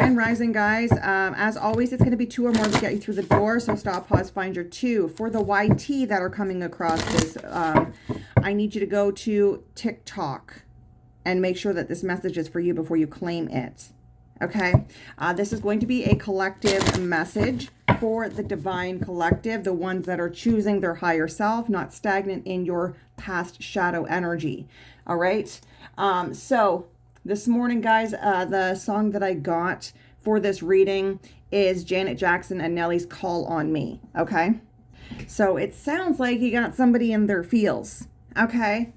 Divine Rising, guys. As always, it's going to be 2 or more to get you through the door. So stop, pause, find your 2. For the YT that are coming across this, I need you to go to TikTok and make sure that this message is for you before you claim it. Okay? This is going to be a collective message for the Divine Collective, the ones that are choosing their higher self, not stagnant in your past shadow energy. All right? So this morning, guys, the song that I got for this reading is Janet Jackson and Nelly's Call on Me. Okay? So it sounds like you got somebody in their feels. Okay?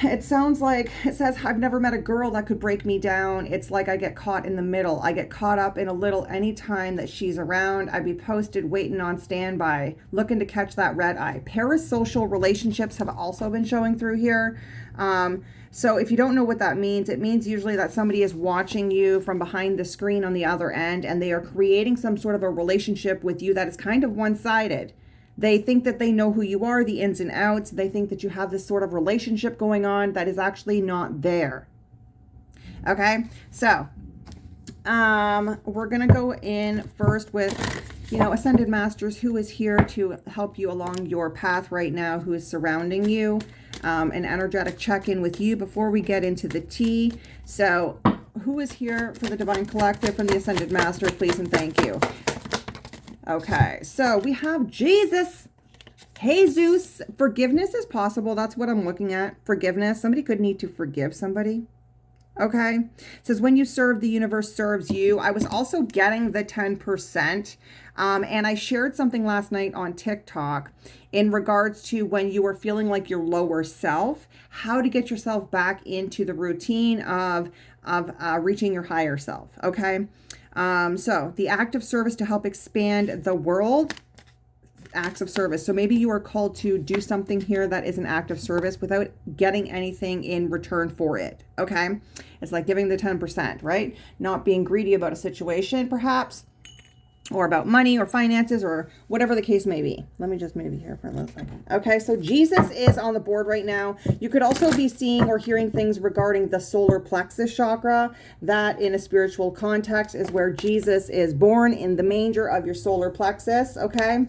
It sounds like, it says, I've never met a girl that could break me down. It's like I get caught in the middle. I get caught up in a little anytime that she's around. I'd be posted waiting on standby, looking to catch that red eye. Parasocial relationships have also been showing through here. So if you don't know what that means, it means usually that somebody is watching you from behind the screen on the other end, and they are creating some sort of a relationship with you that is kind of one-sided. They think that they know who you are, the ins and outs. They think that you have this sort of relationship going on that is actually not there. Okay, so we're going to go in first with, Ascended Masters, who is here to help you along your path right now, who is surrounding you. An energetic check-in with you before we get into the tea. So who is here for the Divine Collective from the Ascended Masters, please and thank you. Okay, so we have Jesus, Jesus. Forgiveness is possible. That's what I'm looking at. Forgiveness. Somebody could need to forgive somebody. Okay. It says, when you serve, the universe serves you. I was also getting the 10%. And I shared something last night on TikTok in regards to when you are feeling like your lower self, how to get yourself back into the routine of reaching your higher self. Okay. So the act of service to help expand the world, acts of service. So maybe you are called to do something here that is an act of service without getting anything in return for it. Okay. It's like giving the 10%, right? Not being greedy about a situation, perhaps, or about money or finances or whatever the case may be. Let me just maybe here for a little second. Okay, so Jesus is on the board right now. You could also be seeing or hearing things regarding the solar plexus chakra. That in a spiritual context is where Jesus is born, in the manger of your solar plexus, okay?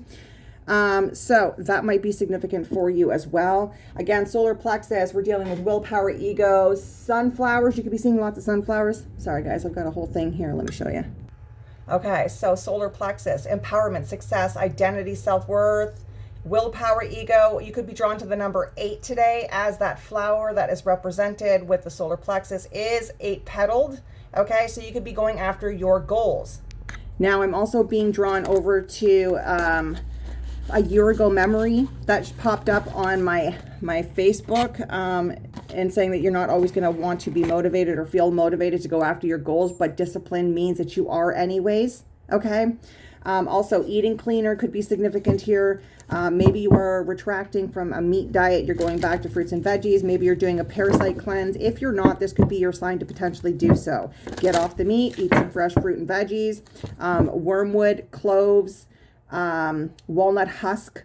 So that might be significant for you as well. Again, solar plexus, we're dealing with willpower, ego, sunflowers. You could be seeing lots of sunflowers. Sorry guys, I've got a whole thing here. Let me show you. Okay, so solar plexus, empowerment, success, identity, self-worth, willpower, ego. You could be drawn to the number 8 today, as that flower that is represented with the solar plexus is 8-petaled. Okay, so you could be going after your goals. Now I'm also being drawn over to a year ago memory that popped up on my Facebook, and saying that you're not always going to want to be motivated or feel motivated to go after your goals, but discipline means that you are anyways. Okay. Also eating cleaner could be significant here. Maybe you are retracting from a meat diet. You're going back to fruits and veggies. Maybe you're doing a parasite cleanse. If you're not, this could be your sign to potentially do so. Get off the meat, eat some fresh fruit and veggies, wormwood, cloves, walnut husk.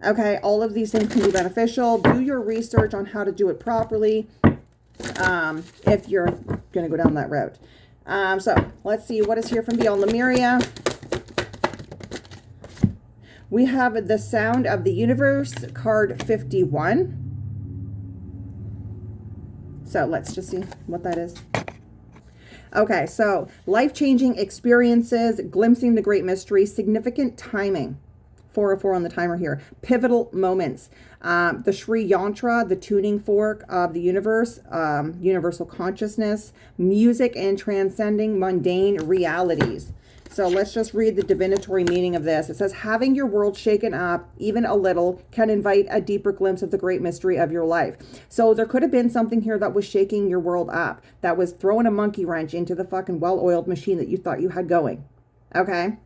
Okay, all of these things can be beneficial. Do your research on how to do it properly, if you're going to go down that route. So let's see what is here from Beyond Lemuria. We have the Sound of the Universe, card 51. So let's just see what that is. Okay, so life-changing experiences, glimpsing the great mystery, significant timing. 404 on the timer here. Pivotal moments. The Sri Yantra, the tuning fork of the universe, universal consciousness, music and transcending mundane realities. So let's just read the divinatory meaning of this. It says, having your world shaken up even a little can invite a deeper glimpse of the great mystery of your life. So there could have been something here that was shaking your world up, that was throwing a monkey wrench into the fucking well-oiled machine that you thought you had going. Okay?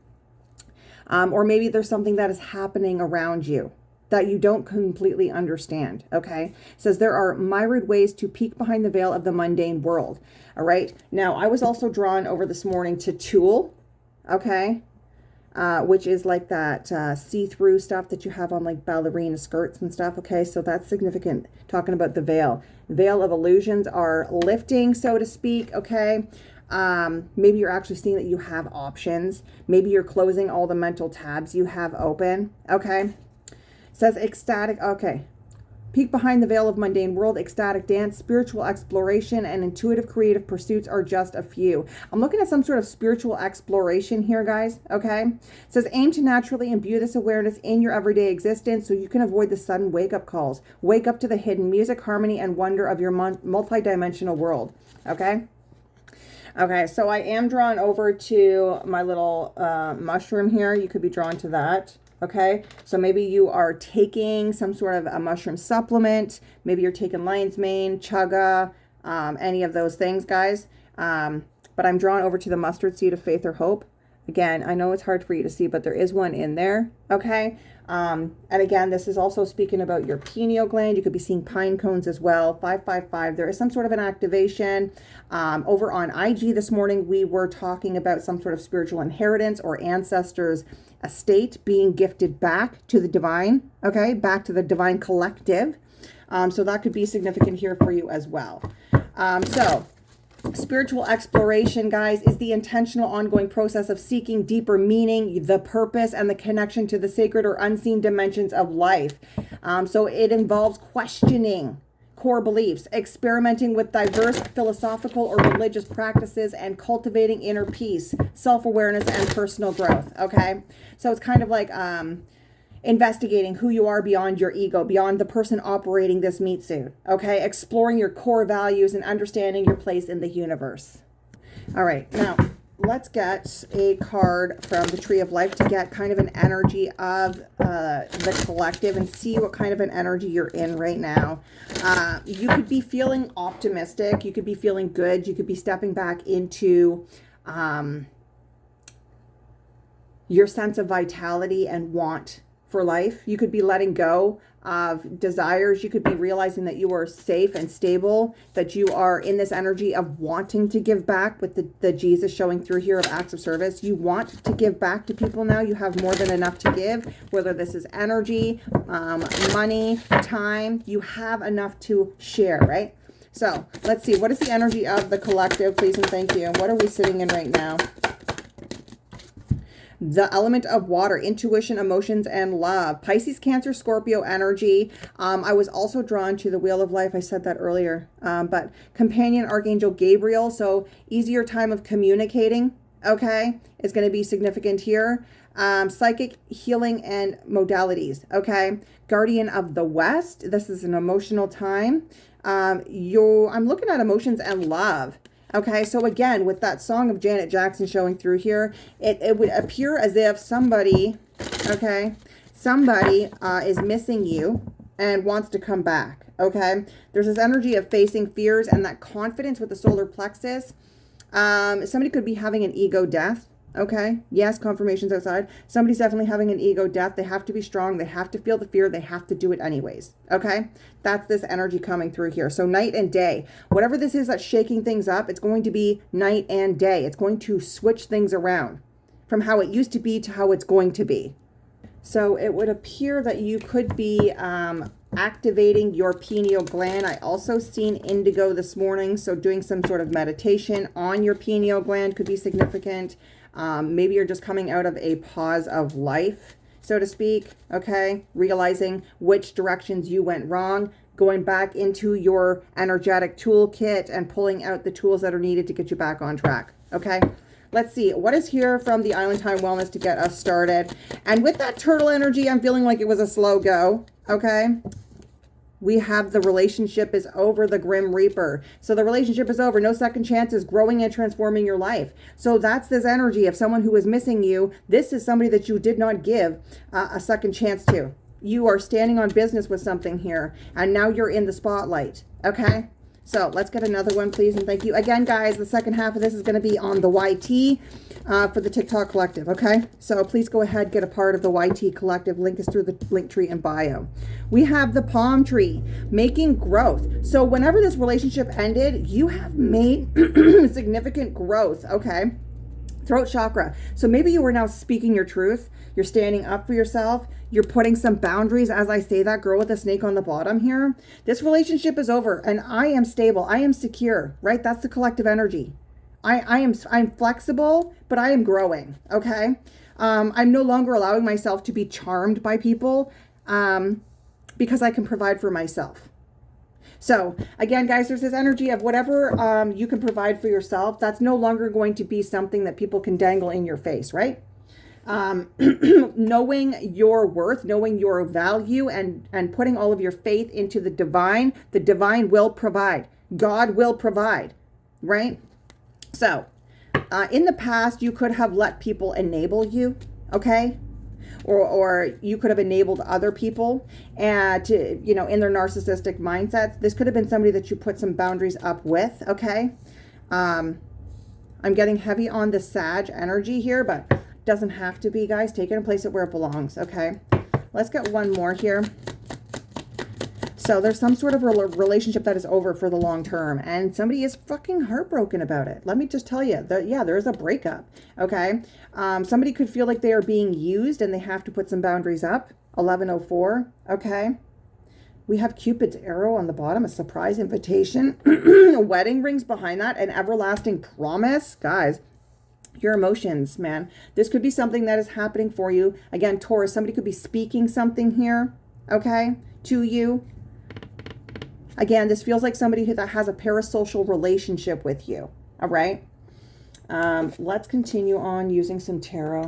Or maybe there's something that is happening around you that you don't completely understand. Okay. It says there are myriad ways to peek behind the veil of the mundane world. All right. Now I was also drawn over this morning to tulle. Okay. Which is like that see-through stuff that you have on like ballerina skirts and stuff. Okay. So that's significant. Talking about the veil. Veil of illusions are lifting, so to speak. Okay. Maybe you're actually seeing that you have options. Maybe you're closing all the mental tabs you have open. Okay. It says ecstatic. Okay. Peek behind the veil of mundane world, ecstatic dance, spiritual exploration, and intuitive creative pursuits are just a few. I'm looking at some sort of spiritual exploration here, guys, okay? It says aim to naturally imbue this awareness in your everyday existence so you can avoid the sudden wake-up calls. Wake up to the hidden music, harmony, and wonder of your multi-dimensional world, okay? Okay, so I am drawn over to my little mushroom here. You could be drawn to that. Okay, so maybe you are taking some sort of a mushroom supplement. Maybe you're taking lion's mane, chaga, any of those things, guys. But I'm drawn over to the mustard seed of faith or hope. Again, I know it's hard for you to see, but there is one in there. Okay, and again, this is also speaking about your pineal gland. You could be seeing pine cones as well. 555. There is some sort of an activation. Over on IG this morning, we were talking about some sort of spiritual inheritance or ancestors' estate being gifted back to the divine, okay, back to the divine collective. So that could be significant here for you as well. So spiritual exploration, guys, is the intentional ongoing process of seeking deeper meaning, the purpose, and the connection to the sacred or unseen dimensions of life. So it involves questioning core beliefs, experimenting with diverse philosophical or religious practices, and cultivating inner peace, self-awareness, and personal growth, okay? So it's kind of like investigating who you are beyond your ego, beyond the person operating this meat suit, okay? Exploring your core values and understanding your place in the universe. All right, now let's get a card from the Tree of Life to get kind of an energy of the collective and see what kind of an energy you're in right now. You could be feeling optimistic. You could be feeling good. You could be stepping back into your sense of vitality and want for life. You could be letting go of desires. You could be realizing that you are safe and stable, that you are in this energy of wanting to give back with the Jesus showing through here of acts of service. You want to give back to people now. You have more than enough to give, whether this is energy, money, time. You have enough to share, right? So let's see. What is the energy of the collective, please and thank you? What are we sitting in right now? The element of water, intuition, emotions, and love. Pisces, Cancer, Scorpio energy. I was also drawn to the Wheel of Life. I said that earlier. But companion, Archangel Gabriel. So easier time of communicating, okay, is going to be significant here. Psychic, healing, and modalities, okay. Guardian of the West. This is an emotional time. I'm looking at emotions and love. Okay, so again, with that song of Janet Jackson showing through here, it would appear as if somebody, okay, is missing you and wants to come back, okay? There's this energy of facing fears and that confidence with the solar plexus. Somebody could be having an ego death, okay? Yes, confirmations outside. Somebody's definitely having an ego death. They have to be strong. They have to feel the fear. They have to do it anyways, okay? That's this energy coming through here. So night and day, whatever this is that's shaking things up, it's going to be night and day. It's going to switch things around from how it used to be to how it's going to be. So it would appear that you could be activating your pineal gland. I also seen indigo this morning. So doing some sort of meditation on your pineal gland could be significant. Maybe you're just coming out of a pause of life, so to speak, okay? Realizing which directions you went wrong, going back into your energetic toolkit and pulling out the tools that are needed to get you back on track, okay? Let's see, what is here from the Island Time Wellness to get us started? And with that turtle energy, I'm feeling like it was a slow go, okay? We have the relationship is over, the Grim Reaper. So the relationship is over. No second chances, growing and transforming your life. So that's this energy of someone who is missing you. This is somebody that you did not give a second chance to. You are standing on business with something here, and now you're in the spotlight, okay? So let's get another one, please, and thank you. Again, guys, the second half of this is going to be on the YT for the TikTok Collective, okay? So please go ahead, get a part of the YT Collective. Link is through the link tree in bio. We have the palm tree, making growth. So whenever this relationship ended, you have made significant growth, okay? Throat chakra. So maybe you are now speaking your truth. You're standing up for yourself. You're putting some boundaries. As I say that, girl with the snake on the bottom here. This relationship is over and I am stable. I am secure, right? That's the collective energy. I'm flexible, but I am growing. Okay. I'm no longer allowing myself to be charmed by people, because I can provide for myself. So again, guys, there's this energy of whatever you can provide for yourself. That's no longer going to be something that people can dangle in your face, right? Knowing your worth, knowing your value, and putting all of your faith into the divine will provide. God will provide, right? So in the past, you could have let people enable you, okay? Or you could have enabled other people and to, in their narcissistic mindsets. This could have been somebody that you put some boundaries up with, okay? I'm getting heavy on the Sag energy here, but doesn't have to be, guys. Take it and place it where it belongs, okay? Let's get one more here. So there's some sort of relationship that is over for the long term, and somebody is fucking heartbroken about it. Let me just tell you that, yeah, there's a breakup, okay? Somebody could feel like they are being used and they have to put some boundaries up. 1104, okay? We have Cupid's arrow on the bottom, a surprise invitation, wedding rings behind that, an everlasting promise. Guys, your emotions, man. This could be something that is happening for you. Again, Taurus, somebody could be speaking something here, okay, to you. Again, this feels like somebody that has a parasocial relationship with you. All right. Let's continue on using some tarot.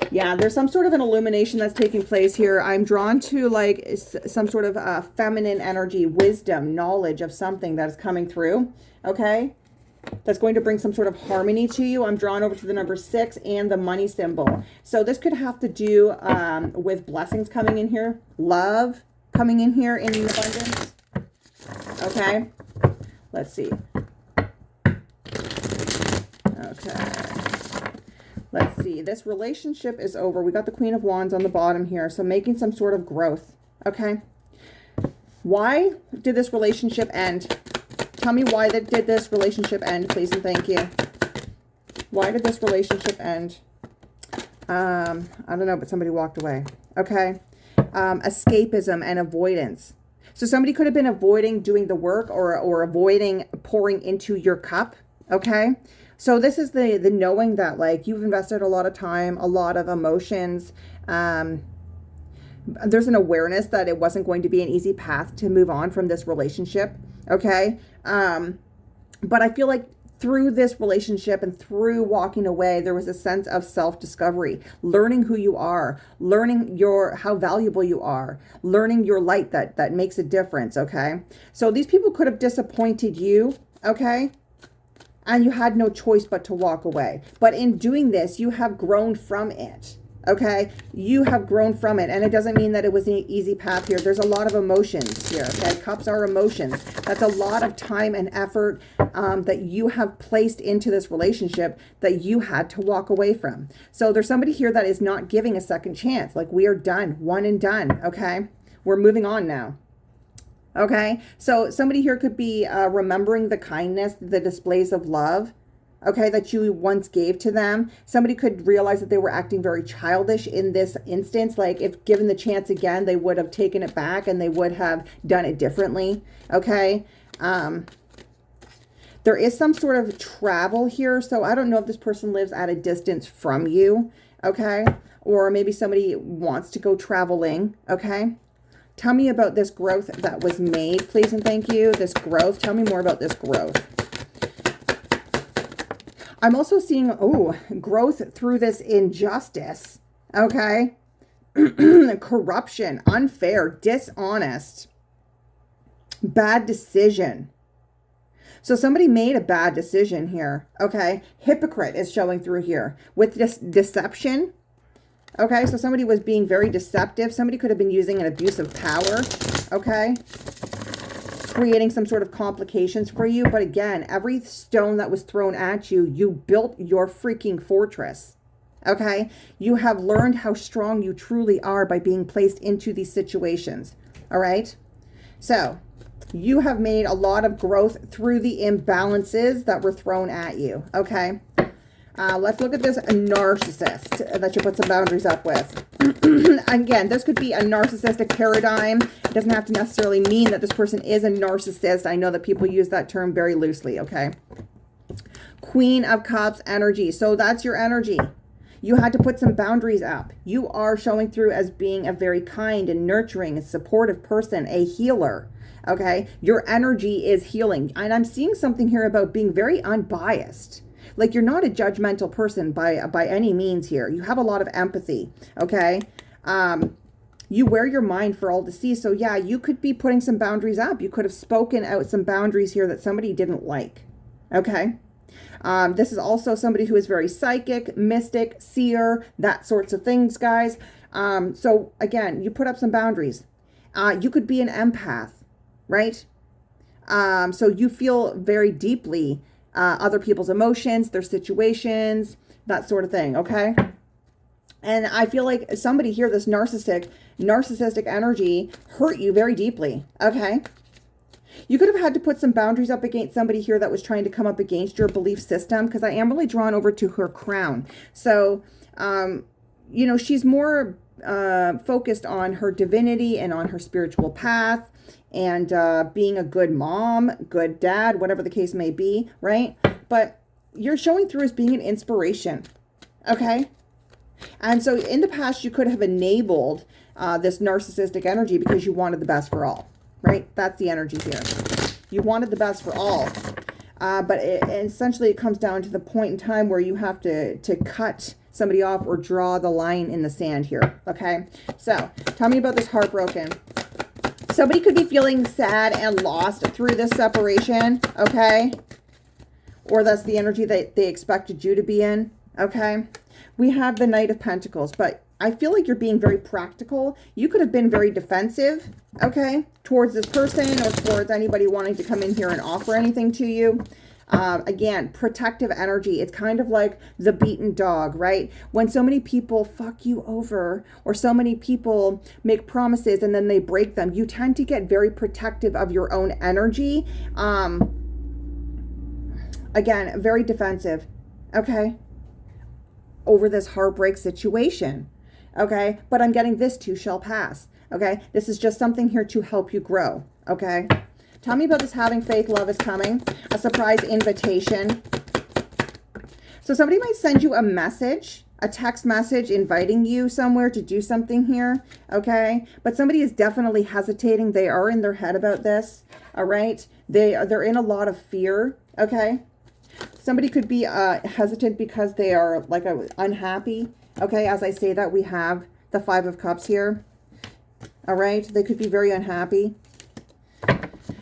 Yeah, there's some sort of an illumination that's taking place here. I'm drawn to like some sort of feminine energy, wisdom, knowledge of something that is coming through. Okay. That's going to bring some sort of harmony to you. I'm drawn over to the number 6 and the money symbol. So this could have to do with blessings coming in here. Love coming in here in abundance. Okay. Let's see. Okay. Let's see. This relationship is over. We got the Queen of Wands on the bottom here. So making some sort of growth. Okay. Why did this relationship end? Tell me why did this relationship end, please and thank you. Why did this relationship end? I don't know, but somebody walked away. Okay. Escapism and avoidance. So somebody could have been avoiding doing the work or avoiding pouring into your cup. Okay. So this is the knowing that like you've invested a lot of time, a lot of emotions. There's an awareness that it wasn't going to be an easy path to move on from this relationship. Okay. But I feel like through this relationship and through walking away, there was a sense of self-discovery, learning who you are, learning how valuable you are, learning your light that makes a difference. Okay. So these people could have disappointed you. Okay. And you had no choice but to walk away. But in doing this, you have grown from it. Okay, you have grown from it, and it doesn't mean that it was an easy path here. There's a lot of emotions here. Okay, cups are emotions. That's a lot of time and effort that you have placed into this relationship that you had to walk away from. So there's somebody here that is not giving a second chance. Like, we are done, one and done. Okay, we're moving on now. Okay, so somebody here could be remembering the kindness, the displays of love, okay, that you once gave to them. Somebody could realize that they were acting very childish in this instance. Like, if given the chance again, they would have taken it back and they would have done it differently. Okay. There is some sort of travel here. So I don't know if this person lives at a distance from you. Okay. Or maybe somebody wants to go traveling. Okay. Tell me about this growth that was made, please and thank you. This growth. Tell me more about this growth. I'm also seeing, growth through this injustice, okay? Corruption, unfair, dishonest, bad decision. So somebody made a bad decision here, okay? Hypocrite is showing through here with this deception, okay? So somebody was being very deceptive. Somebody could have been using an abuse of power, okay? Creating some sort of complications for you. But again, every stone that was thrown at you, you built your freaking fortress. Okay. You have learned how strong you truly are by being placed into these situations. All right. So you have made a lot of growth through the imbalances that were thrown at you. Okay. Let's look at this narcissist that you put some boundaries up with. Again, this could be a narcissistic paradigm. It doesn't have to necessarily mean that this person is a narcissist. I know that people use that term very loosely, okay? Queen of Cups energy. So that's your energy. You had to put some boundaries up. You are showing through as being a very kind and nurturing and supportive person, a healer. Okay, your energy is healing. And I'm seeing something here about being very unbiased. Like you're not a judgmental person by any means here. You have a lot of empathy. Okay, you wear your mind for all to see. So yeah, you could be putting some boundaries up. You could have spoken out some boundaries here that somebody didn't like. Okay. This is also somebody who is very psychic, mystic, seer, that sorts of things, guys. So again, you put up some boundaries. You could be an empath, right? So you feel very deeply other people's emotions, their situations, that sort of thing, okay? And I feel like somebody here, this narcissistic energy hurt you very deeply, okay? You could have had to put some boundaries up against somebody here that was trying to come up against your belief system, because I am really drawn over to her crown. So, you know, she's more focused on her divinity and on her spiritual path and being a good mom, good dad, whatever the case may be, right? But you're showing through as being an inspiration, okay? And so in the past, you could have enabled this narcissistic energy because you wanted the best for all. Right? That's the energy here. You wanted the best for all. But essentially it comes down to the point in time where you have to cut somebody off or draw the line in the sand here. Okay? So, tell me about this heartbroken. Somebody could be feeling sad and lost through this separation. Okay? Or that's the energy that they expected you to be in. Okay? We have the Knight of Pentacles, but I feel like you're being very practical. You could have been very defensive, okay, towards this person or towards anybody wanting to come in here and offer anything to you. Again, protective energy. It's kind of like the beaten dog, right? When so many people fuck you over or so many people make promises and then they break them, you tend to get very protective of your own energy. Again, very defensive, okay, over this heartbreak situation. Okay, but I'm getting this too shall pass. Okay, this is just something here to help you grow. Okay, tell me about this having faith, love is coming, a surprise invitation. So somebody might send you a message, a text message inviting you somewhere to do something here. Okay, but somebody is definitely hesitating. They are in their head about this. All right, they're in a lot of fear. Okay, somebody could be hesitant because they are like unhappy. Okay, as I say that, we have the Five of Cups here. All right, they could be very unhappy.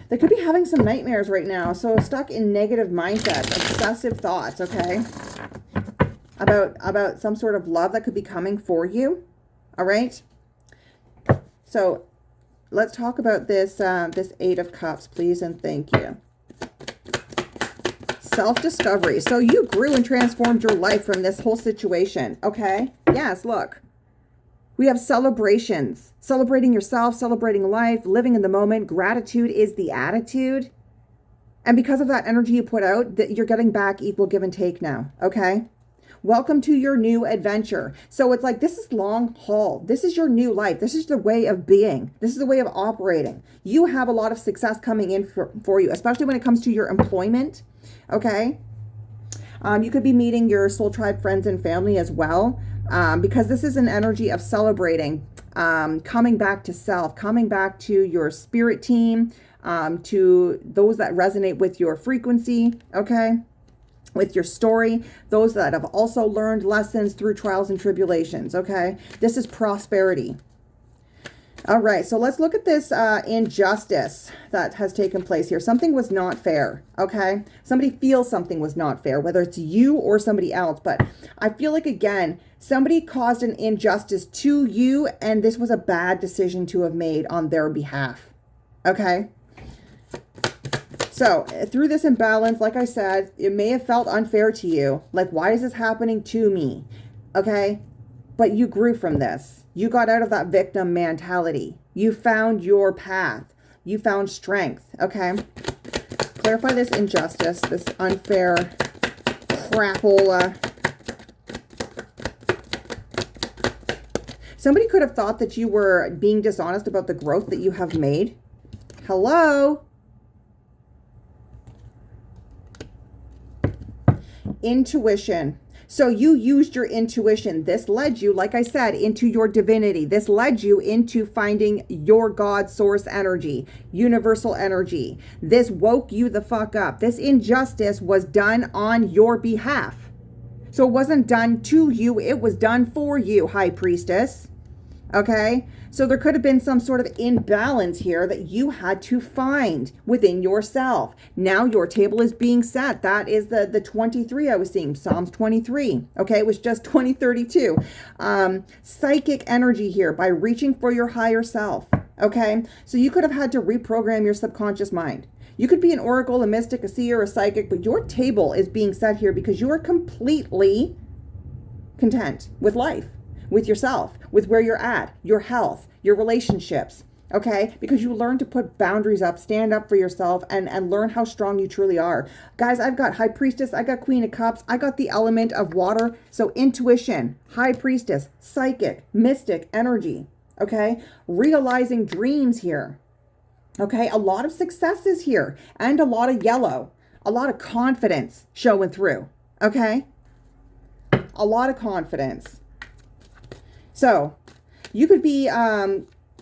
They could be having some nightmares right now. So stuck in negative mindsets, obsessive thoughts, okay? About some sort of love that could be coming for you. All right? So let's talk about this, this Eight of Cups, please, and thank you. Self-discovery. So you grew and transformed your life from this whole situation. Okay. Yes. Look, we have celebrations, celebrating yourself, celebrating life, living in the moment. Gratitude is the attitude. And because of that energy you put out, that you're getting back equal give and take now. Okay. Welcome to your new adventure. So it's like, this is long haul. This is your new life. This is the way of being. This is the way of operating. You have a lot of success coming in for you, especially when it comes to your employment. Okay. You could be meeting your soul tribe friends and family as well, because this is an energy of celebrating, coming back to self, coming back to your spirit team, to those that resonate with your frequency. Okay. With your story, those that have also learned lessons through trials and tribulations. Okay. This is prosperity. All right, so let's look at this injustice that has taken place here. Something was not fair, okay? Somebody feels something was not fair, whether it's you or somebody else. But I feel like, again, somebody caused an injustice to you, and this was a bad decision to have made on their behalf, okay? So through this imbalance, like I said, it may have felt unfair to you. Like, why is this happening to me? Okay? But you grew from this. You got out of that victim mentality. You found your path. You found strength. Okay? Clarify this injustice, this unfair crapola Somebody could have thought that you were being dishonest about the growth that you have made. Hello? Intuition. So you used your intuition. This led you, like I said, into your divinity. This led you into finding your God source energy, universal energy. This woke you the fuck up. This injustice was done on your behalf. So it wasn't done to you. It was done for you, High Priestess. Okay? So there could have been some sort of imbalance here that you had to find within yourself. Now your table is being set. That is the 23 I was seeing, Psalms 23. Okay, it was just 2032. Psychic energy here by reaching for your higher self. Okay, so you could have had to reprogram your subconscious mind. You could be an oracle, a mystic, a seer, a psychic, but your table is being set here because you are completely content with life, with yourself, with where you're at, your health, your relationships, okay? Because you learn to put boundaries up, stand up for yourself, and learn how strong you truly are. Guys, I've got High Priestess, I got Queen of Cups, I got the element of water, so intuition, High Priestess, psychic, mystic energy, okay? Realizing dreams here, okay? A lot of successes here, and a lot of yellow, a lot of confidence showing through, okay? A lot of confidence. So you could be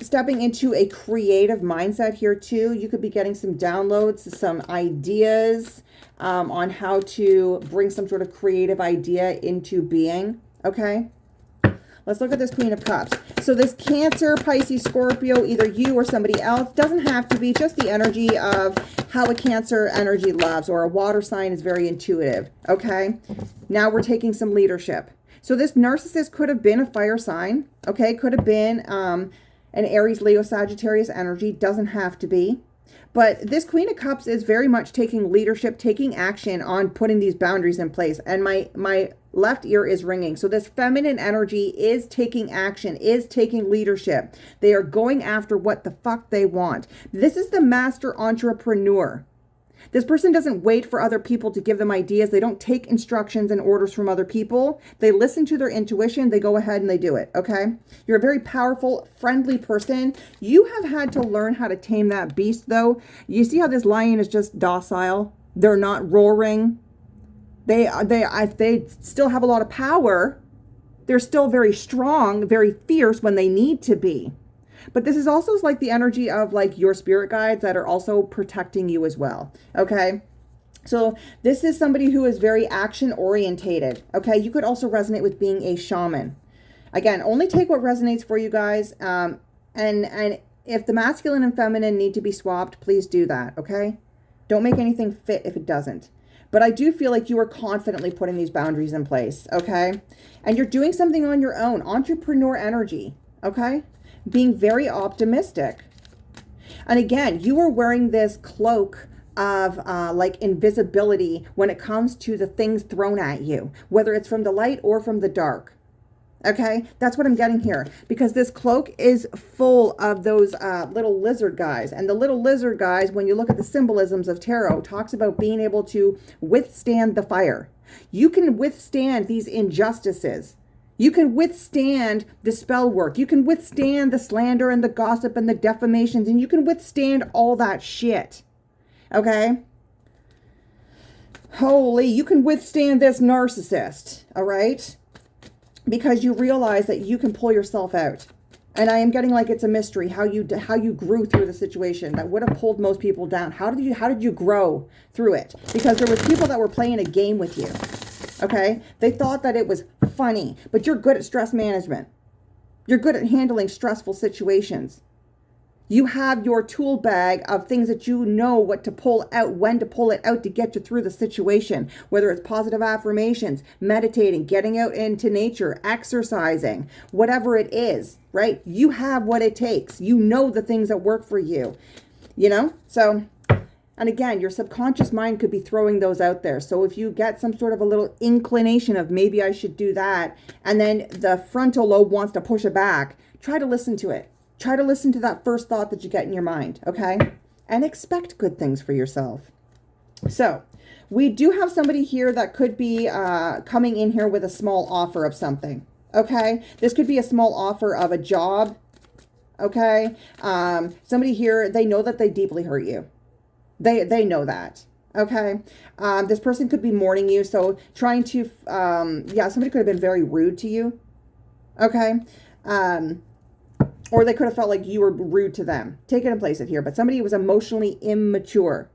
stepping into a creative mindset here too. You could be getting some downloads, some ideas on how to bring some sort of creative idea into being. Okay. Let's look at this Queen of Cups. So this Cancer, Pisces, Scorpio, either you or somebody else, doesn't have to be, just the energy of how a Cancer energy loves, or a water sign is very intuitive. Okay. Now we're taking some leadership. So this narcissist could have been a fire sign, okay? Could have been an Aries, Leo, Sagittarius energy. Doesn't have to be. But this Queen of Cups is very much taking leadership, taking action on putting these boundaries in place. And my left ear is ringing. So this feminine energy is taking action, is taking leadership. They are going after what the fuck they want. This is the master entrepreneur. This person doesn't wait for other people to give them ideas. They don't take instructions and orders from other people. They listen to their intuition. They go ahead and they do it, okay? You're a very powerful, friendly person. You have had to learn how to tame that beast, though. You see how this lion is just docile? They're not roaring. They still have a lot of power. They're still very strong, very fierce when they need to be. But this is also like the energy of like your spirit guides that are also protecting you as well. Okay. So this is somebody who is very action orientated. Okay. You could also resonate with being a shaman. Again, only take what resonates for you guys. And if the masculine and feminine need to be swapped, please do that. Okay. Don't make anything fit if it doesn't. But I do feel like you are confidently putting these boundaries in place. Okay. And you're doing something on your own. Entrepreneur energy. Okay. Being very optimistic. And again, you are wearing this cloak of like invisibility when it comes to the things thrown at you, whether it's from the light or from the dark. Okay, that's what I'm getting here, because this cloak is full of those little lizard guys. And the little lizard guys, when you look at the symbolisms of tarot, talks about being able to withstand the fire. You can withstand these injustices. You can withstand the spell work. You can withstand the slander and the gossip and the defamations, and you can withstand all that shit. Okay? Holy, you can withstand this narcissist, all right? Because you realize that you can pull yourself out. And I am getting like it's a mystery how you grew through the situation that would have pulled most people down. How did you grow through it? Because there was people that were playing a game with you. Okay? They thought that it was funny, but you're good at stress management. You're good at handling stressful situations. You have your tool bag of things that you know what to pull out, when to pull it out to get you through the situation, whether it's positive affirmations, meditating, getting out into nature, exercising, whatever it is, right? You have what it takes. You know the things that work for you, you know? So, and again, your subconscious mind could be throwing those out there. So if you get some sort of a little inclination of maybe I should do that, and then the frontal lobe wants to push it back, try to listen to it. Try to listen to that first thought that you get in your mind, okay? And expect good things for yourself. So we do have somebody here that could be coming in here with a small offer of something, Okay. This could be a small offer of a job. Okay. Somebody here, they know that they deeply hurt you. They know that. Okay. This person could be mourning you. So trying to, yeah, somebody could have been very rude to you. Okay. Or they could have felt like you were rude to them. Take it and place it here. But somebody was emotionally immature,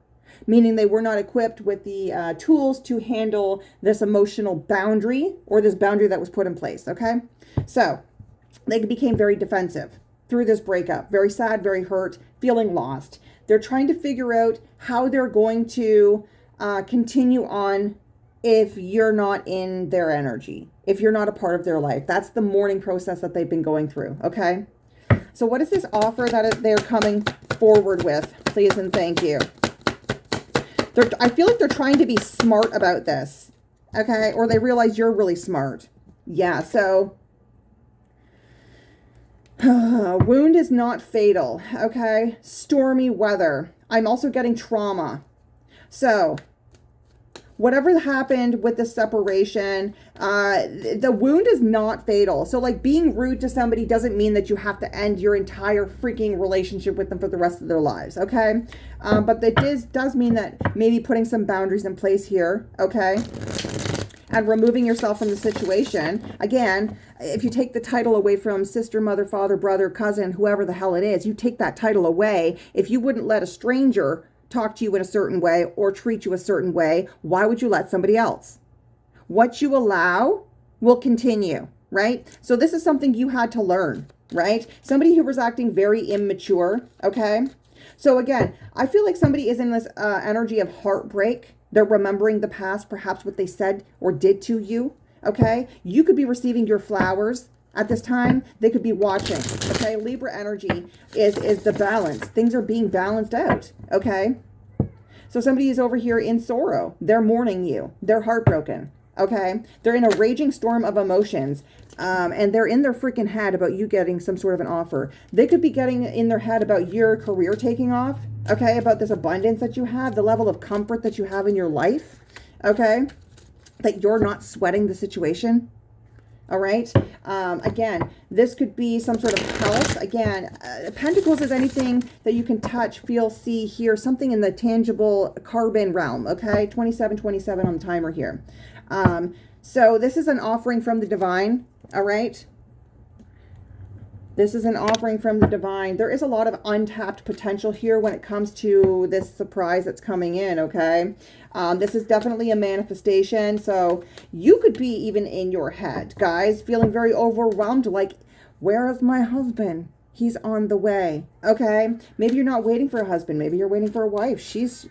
meaning they were not equipped with the tools to handle this emotional boundary or this boundary that was put in place. Okay. So they became very defensive through this breakup, very sad, very hurt, feeling lost. They're trying to figure out how they're going to continue on if you're not in their energy, if you're not a part of their life. That's the mourning process that they've been going through. Okay. So what is this offer that they're coming forward with? Please and thank you. I feel like they're trying to be smart about this. Okay. Or they realize you're really smart. Yeah. So wound is not fatal. Okay. Stormy weather. I'm also getting trauma. So whatever happened with the separation, the wound is not fatal. So like being rude to somebody doesn't mean that you have to end your entire freaking relationship with them for the rest of their lives. Okay. But that does mean that maybe putting some boundaries in place here. Okay. And removing yourself from the situation. Again, if you take the title away from sister, mother, father, brother, cousin, whoever the hell it is, you take that title away. If you wouldn't let a stranger talk to you in a certain way or treat you a certain way, why would you let somebody else? What you allow will continue, right? So this is something you had to learn, right? Somebody who was acting very immature, okay? So again, I feel like somebody is in this energy of heartbreak. They're remembering the past, perhaps what they said or did to you, okay? You could be receiving your flowers at this time. They could be watching, okay? Libra energy is the balance. Things are being balanced out, okay? So somebody is over here in sorrow. They're mourning you. They're heartbroken, okay? They're in a raging storm of emotions, and they're in their freaking head about you getting some sort of an offer. They could be getting in their head about your career taking off, okay? About this abundance that you have, the level of comfort that you have in your life, okay? That you're not sweating the situation. All right. Again, this could be some sort of health. Again, Pentacles is anything that you can touch, feel, see, hear, something in the tangible carbon realm. Okay. 2727 on the timer here. So this is an offering from the divine. All right. This is an offering from the divine. There is a lot of untapped potential here when it comes to this surprise that's coming in, okay? This is definitely a manifestation. So you could be even in your head, guys, feeling very overwhelmed, like, where is my husband? He's on the way, okay? Maybe you're not waiting for a husband. Maybe you're waiting for a wife. She's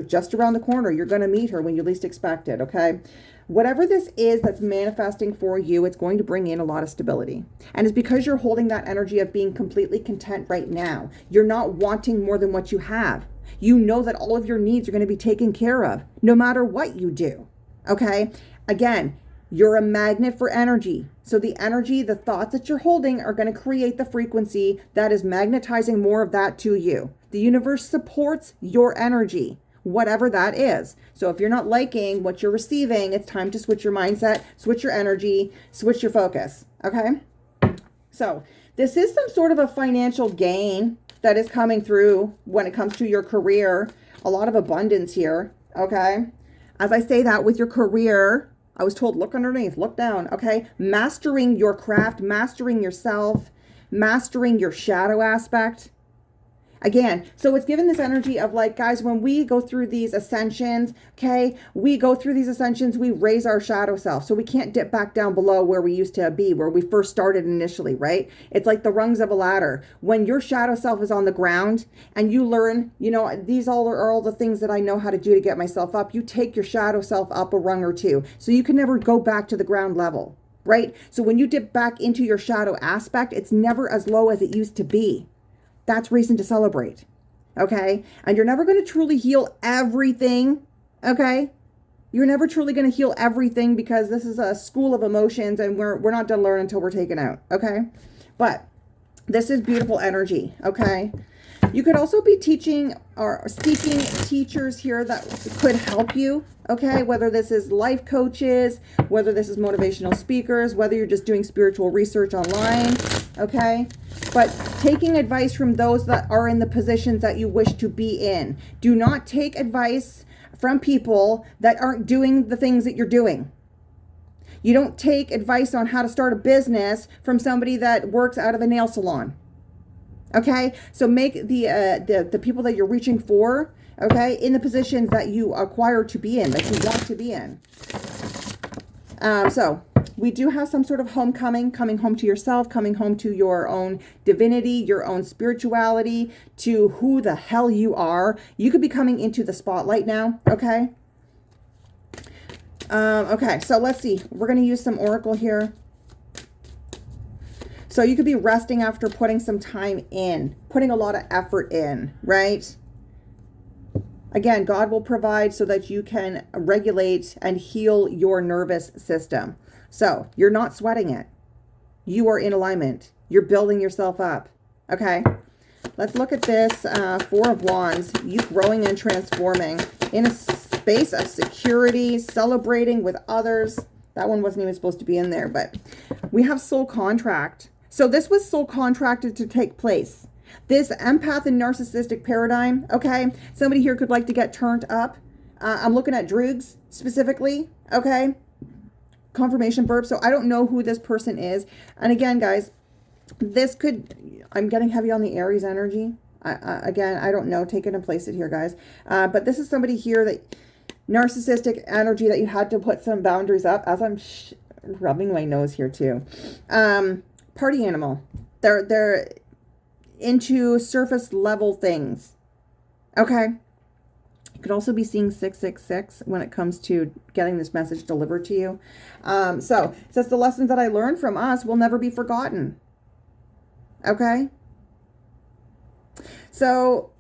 just around the corner. You're going to meet her when you least expect it, okay? Whatever this is that's manifesting for you, it's going to bring in a lot of stability. And it's because you're holding that energy of being completely content right now. You're not wanting more than what you have. You know that all of your needs are going to be taken care of, no matter what you do. Okay? Again, you're a magnet for energy. So the energy, the thoughts that you're holding are going to create the frequency that is magnetizing more of that to you. The universe supports your energy, whatever that is. So if you're not liking what you're receiving, it's time to switch your mindset, switch your energy, switch your focus. Okay? So this is some sort of a financial gain that is coming through when it comes to your career. A lot of abundance here. Okay? As I say that with your career, I was told, look underneath, look down. Okay? Mastering your craft, mastering yourself, mastering your shadow aspect. Again, so it's given this energy of like, guys, when we go through these ascensions, okay, we raise our shadow self. So we can't dip back down below where we used to be, where we first started initially, right? It's like the rungs of a ladder. When your shadow self is on the ground and you learn, you know, these all are all the things that I know how to do to get myself up. You take your shadow self up a rung or two. So you can never go back to the ground level, right? So when you dip back into your shadow aspect, it's never as low as it used to be. That's reason to celebrate, okay? And you're never going to truly heal everything, okay? You're never truly going to heal everything because this is a school of emotions and we're not done learning until we're taken out, okay? But this is beautiful energy, okay? You could also be teaching or seeking teachers here that could help you, okay? Whether this is life coaches, whether this is motivational speakers, whether you're just doing spiritual research online, okay? But taking advice from those that are in the positions that you wish to be in. Do not take advice from people that aren't doing the things that you're doing. You don't take advice on how to start a business from somebody that works out of a nail salon. Okay, so make the people that you're reaching for, okay, in the positions that you acquire to be in, that you want to be in. So we do have some sort of homecoming, coming home to yourself, coming home to your own divinity, your own spirituality, to who the hell you are. You could be coming into the spotlight now, okay? Okay, so let's see. We're going to use some oracle here. So you could be resting after putting some time in, putting a lot of effort in, right? Again, God will provide so that you can regulate and heal your nervous system. So you're not sweating it. You are in alignment. You're building yourself up. Okay. Let's look at this Four of Wands. You growing and transforming in a space of security, celebrating with others. That one wasn't even supposed to be in there, but we have soul contract. So this was soul contracted to take place. This empath and narcissistic paradigm, okay? Somebody here could like to get turned up. I'm looking at Droogs specifically, okay? Confirmation burp. So I don't know who this person is. And again, guys, this could, I'm getting heavy on the Aries energy. Again, I don't know. Take it and place it here, guys. But this is somebody here that, narcissistic energy that you had to put some boundaries up, as I'm rubbing my nose here too. Party animal. They're into surface level things. Okay. You could also be seeing 666 when it comes to getting this message delivered to you. So it says the lessons that I learned from us will never be forgotten. Okay. So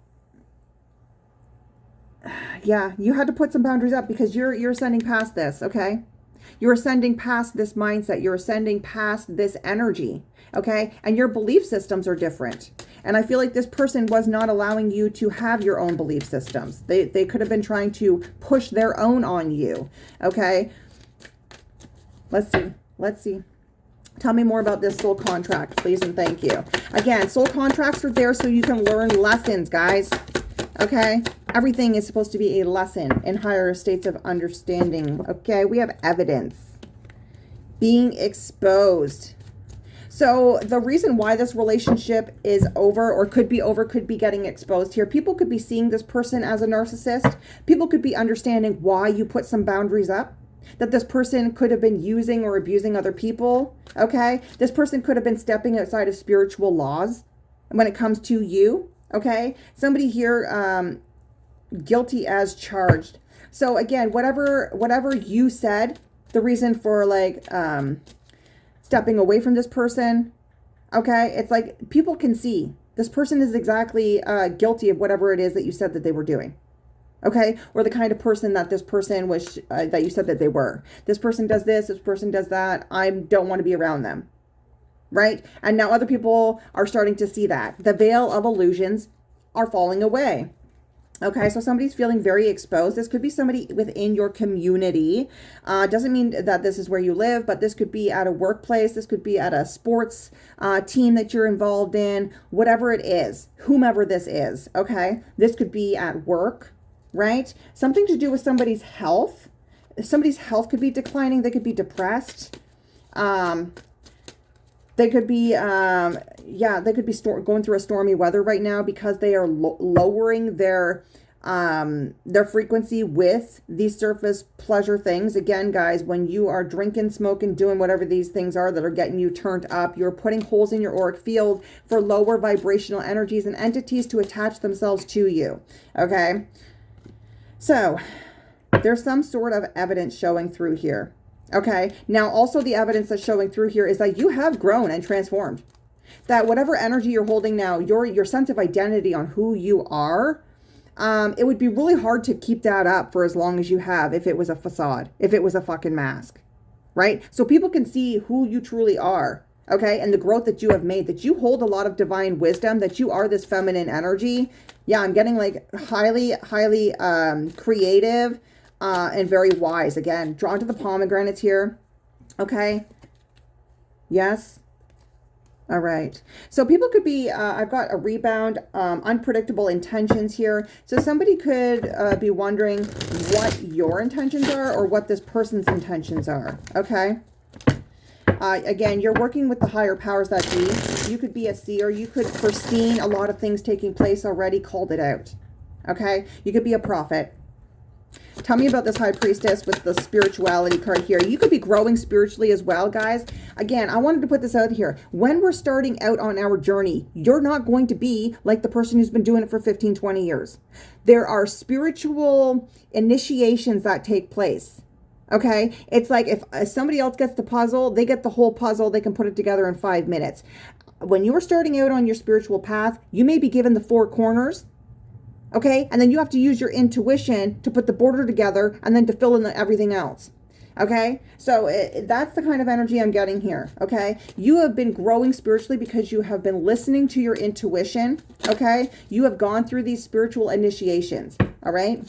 yeah, you had to put some boundaries up because you're ascending past this. Okay. You're ascending past this mindset. You're ascending past this energy. Okay. And your belief systems are different. And I feel like this person was not allowing you to have your own belief systems. They could have been trying to push their own on you. Okay. Let's see. Let's see. Tell me more about this soul contract, please, and thank you. Again, soul contracts are there so you can learn lessons, guys. Okay? Everything is supposed to be a lesson in higher states of understanding. Okay? We have evidence. Being exposed. So the reason why this relationship is over or could be getting exposed here, people could be seeing this person as a narcissist. People could be understanding why you put some boundaries up. That this person could have been using or abusing other people. Okay? This person could have been stepping outside of spiritual laws when it comes to you. Okay? Somebody here, guilty as charged. So again, whatever you said, the reason for like stepping away from this person, okay? It's like people can see this person is exactly guilty of whatever it is that you said that they were doing. Okay, or the kind of person that this person was, that you said that they were. This person does this person does that. I don't want to be around them, right? And now other people are starting to see that. The veil of illusions are falling away. Okay, so somebody's feeling very exposed. This could be somebody within your community. Doesn't mean that this is where you live, but this could be at a workplace. This could be at a sports team that you're involved in, whatever it is, whomever this is, okay? This could be at work. Right? Something to do with somebody's health. Somebody's health could be declining. They could be depressed. They could be, they could be going through a stormy weather right now because they are lowering their frequency with these surface pleasure things. Again, guys, when you are drinking, smoking, doing whatever these things are that are getting you turned up, you're putting holes in your auric field for lower vibrational energies and entities to attach themselves to you. Okay? So there's some sort of evidence showing through here. Okay. Now, also the evidence that's showing through here is that you have grown and transformed. That whatever energy you're holding now, your sense of identity on who you are, it would be really hard to keep that up for as long as you have if it was a facade, if it was a fucking mask, right? So people can see who you truly are. okay? And the growth that you have made, that you hold a lot of divine wisdom, that you are this feminine energy. Yeah, I'm getting like highly creative and very wise. Again, drawn to the pomegranates here, okay? Yes. All right. So people could be, I've got a rebound, unpredictable intentions here. So somebody could be wondering what your intentions are or what this person's intentions are. Okay. Again, you're working with the higher powers that be. You could be a seer. You could foreseen a lot of things taking place already, called it out. Okay. You could be a prophet. Tell me about this high priestess with the spirituality card here. You could be growing spiritually as well, guys. Again, I wanted to put this out here. When we're starting out on our journey, you're not going to be like the person who's been doing it for 15, 20 years. There are spiritual initiations that take place. Okay? It's like if somebody else gets the puzzle, they get the whole puzzle, they can put it together in 5 minutes. When you are starting out on your spiritual path, you may be given the 4 corners. Okay, and then you have to use your intuition to put the border together and then to fill in everything else. Okay, so that's the kind of energy I'm getting here. Okay, you have been growing spiritually because you have been listening to your intuition. Okay, you have gone through these spiritual initiations. All right,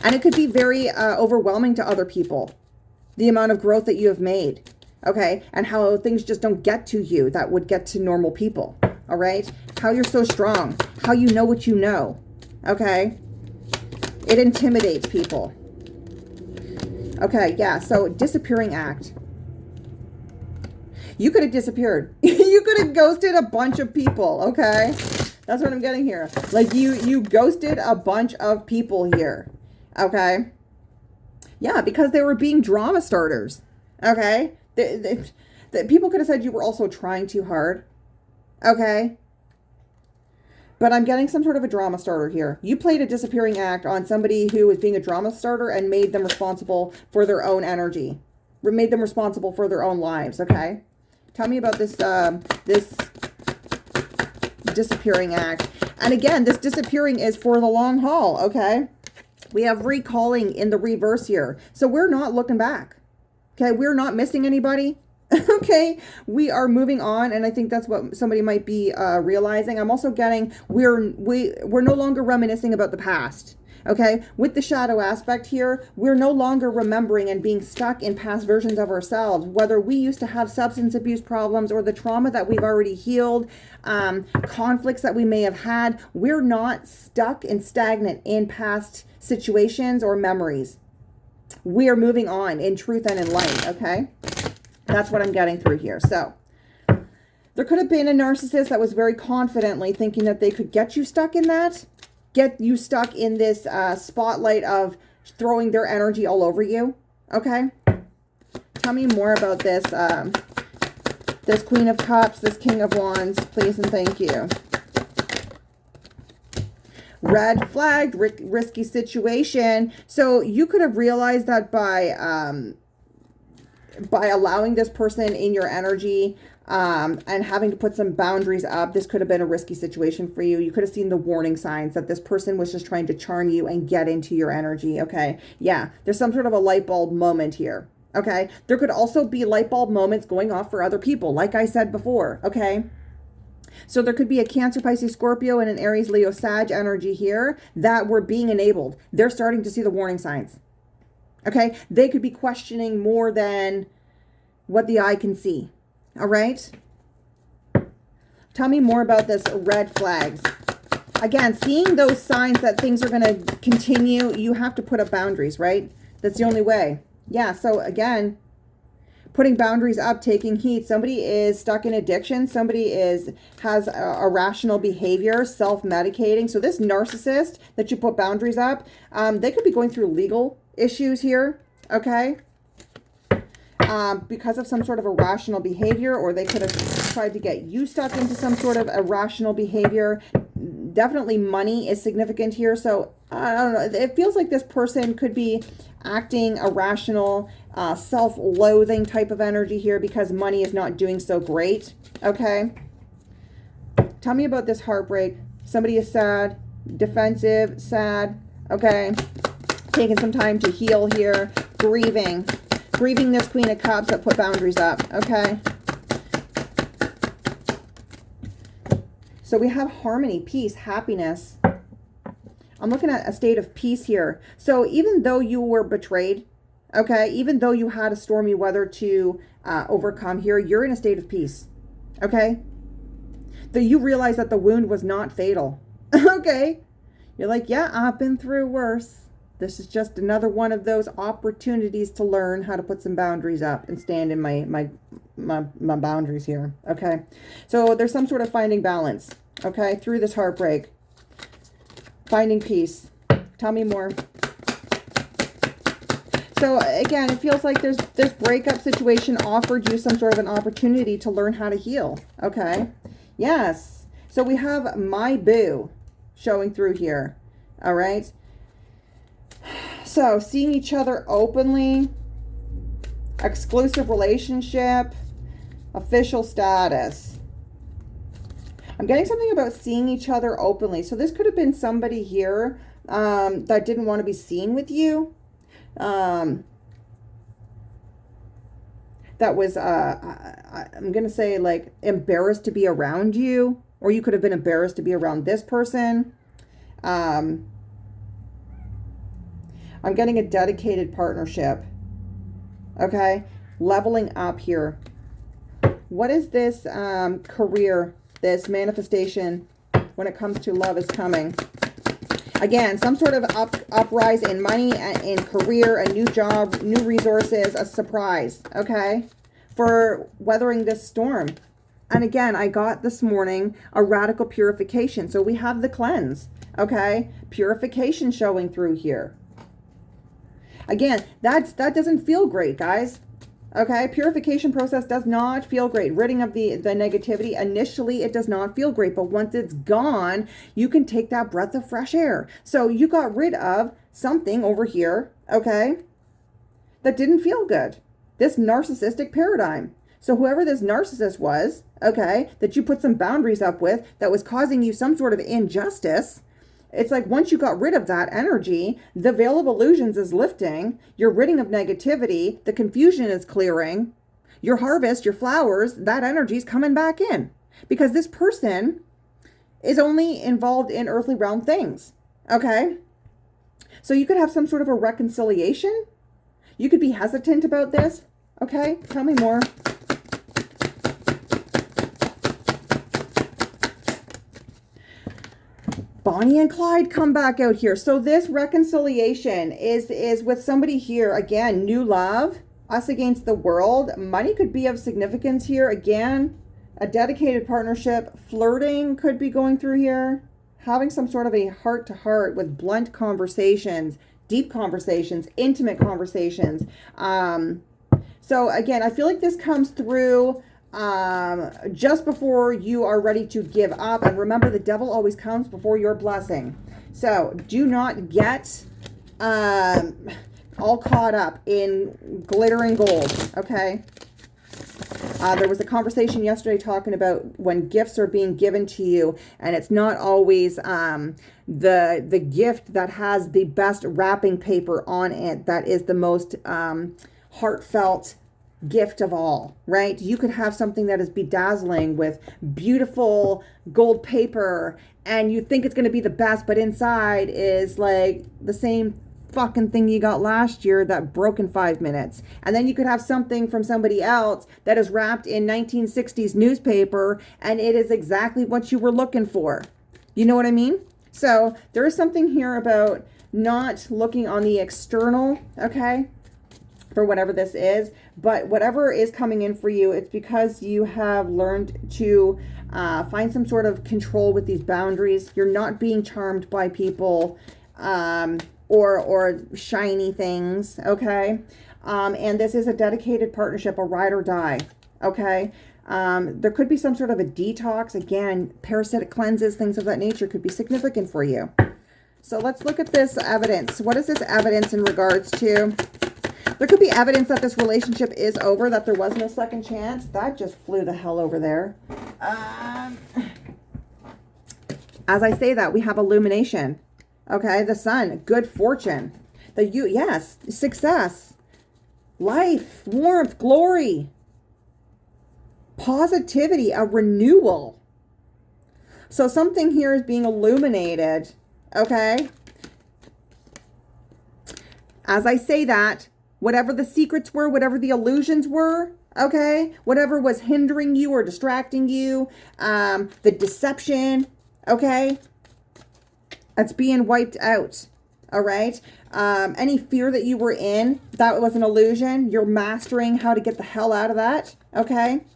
and it could be very overwhelming to other people, the amount of growth that you have made. Okay, and how things just don't get to you that would get to normal people. All right, how you're so strong, how you know what you know. Okay, it intimidates people. Okay, yeah, so disappearing act. You could have disappeared. You could have ghosted a bunch of people, okay? That's what I'm getting here. Like you ghosted a bunch of people here, okay? Yeah, because they were being drama starters, okay? People could have said you were also trying too hard. Okay. But I'm getting some sort of a drama starter here. You played a disappearing act on somebody who was being a drama starter and made them responsible for their own energy. Made them responsible for their own lives, okay? Tell me about this this disappearing act. And again, this disappearing is for the long haul, okay? We have recalling in the reverse here. So we're not looking back. Okay, we're not missing anybody. Okay, we are moving on, and I think that's what somebody might be realizing. I'm also getting we're no longer reminiscing about the past. Okay, with the shadow aspect here, we're no longer remembering and being stuck in past versions of ourselves, whether we used to have substance abuse problems or the trauma that we've already healed, conflicts that we may have had. We're not stuck and stagnant in past situations or memories. We are moving on in truth and in light, okay? That's what I'm getting through here. So there could have been a narcissist that was very confidently thinking that they could get you stuck in that, get you stuck in this spotlight of throwing their energy all over you. Okay. Tell me more about this, this Queen of Cups, this King of Wands, please and thank you. Red flag, risky situation. So you could have realized that by allowing this person in your energy and having to put some boundaries up, this could have been a risky situation for you. You could have seen the warning signs that this person was just trying to charm you and get into your energy, okay? Yeah, there's some sort of a light bulb moment here, okay? There could also be light bulb moments going off for other people, like I said before, okay? So there could be a Cancer, Pisces, Scorpio, and an Aries, Leo, Sag energy here that were being enabled. They're starting to see the warning signs. Okay, they could be questioning more than what the eye can see. All right. Tell me more about this red flags. Again, seeing those signs that things are going to continue, you have to put up boundaries, right? That's the only way. Yeah, so again, putting boundaries up, taking heed. Somebody is stuck in addiction. Somebody has irrational behavior, self-medicating. So this narcissist that you put boundaries up, they could be going through legal issues here, okay? Because of some sort of irrational behavior, or they could have tried to get you stuck into some sort of irrational behavior. Definitely money is significant here. So I don't know. It feels like this person could be acting irrational, self-loathing type of energy here because money is not doing so great, okay? Tell me about this heartbreak. Somebody is sad, defensive, sad, okay? Taking some time to heal here, grieving this Queen of Cups that put boundaries up, okay? So we have harmony, peace, happiness. I'm looking at a state of peace here. So even though you were betrayed, okay, even though you had a stormy weather to overcome here, you're in a state of peace, okay? That you realize that the wound was not fatal, okay? You're like, yeah, I've been through worse. This is just another one of those opportunities to learn how to put some boundaries up and stand in my boundaries here, okay? So there's some sort of finding balance, okay, through this heartbreak. Finding peace. Tell me more. So again, it feels like this breakup situation offered you some sort of an opportunity to learn how to heal. Okay. Yes. So we have my boo showing through here. All right. So seeing each other openly, exclusive relationship, official status. I'm getting something about seeing each other openly. So this could have been somebody here that didn't want to be seen with you. That was, I'm going to say, like, embarrassed to be around you. Or you could have been embarrassed to be around this person. I'm getting a dedicated partnership. Okay? Leveling up here. What is this career, this manifestation when it comes to love is coming? Again, some sort of uprise in money, in career, a new job, new resources, a surprise, okay, for weathering this storm. And again, I got this morning a radical purification. So we have the cleanse, okay, purification showing through here. Again, that doesn't feel great, guys. Okay, purification process does not feel great. Ridding of the negativity, initially it does not feel great, but once it's gone, you can take that breath of fresh air. So you got rid of something over here, okay, that didn't feel good. This narcissistic paradigm. So whoever this narcissist was, okay, that you put some boundaries up with, that was causing you some sort of injustice, it's like once you got rid of that energy, the veil of illusions is lifting, you're ridding of negativity, the confusion is clearing, your harvest, your flowers, that energy is coming back in. Because this person is only involved in earthly realm things, okay? So you could have some sort of a reconciliation. You could be hesitant about this, okay? Tell me more. Bonnie and Clyde come back out here. So this reconciliation is with somebody here. Again, new love, us against the world. Money could be of significance here. Again, a dedicated partnership. Flirting could be going through here. Having some sort of a heart-to-heart with blunt conversations, deep conversations, intimate conversations. So again, I feel like this comes through just before you are ready to give up. And remember, the devil always comes before your blessing. So do not get all caught up in glittering gold, okay? There was a conversation yesterday talking about when gifts are being given to you, and it's not always the gift that has the best wrapping paper on it that is the most heartfelt gift of all, right? You could have something that is bedazzling with beautiful gold paper and you think it's going to be the best, but inside is like the same fucking thing you got last year that broke in 5 minutes. And then you could have something from somebody else that is wrapped in 1960s newspaper and it is exactly what you were looking for. You know what I mean? So there is something here about not looking on the external, okay, for whatever this is, but whatever is coming in for you, it's because you have learned to find some sort of control with these boundaries. You're not being charmed by people or shiny things, okay? And this is a dedicated partnership, a ride or die, okay? There could be some sort of a detox. Again, parasitic cleanses, things of that nature could be significant for you. So let's look at this evidence. What is this evidence in regards to? There could be evidence that this relationship is over, that there was no second chance. That just flew the hell over there. As I say that, we have illumination. Okay, the sun, good fortune. Yes, success, life, warmth, glory, positivity, a renewal. So something here is being illuminated, okay? As I say that, whatever the secrets were, whatever the illusions were, okay? Whatever was hindering you or distracting you, the deception, okay? That's being wiped out, all right? Any fear that you were in, that was an illusion. You're mastering how to get the hell out of that, okay?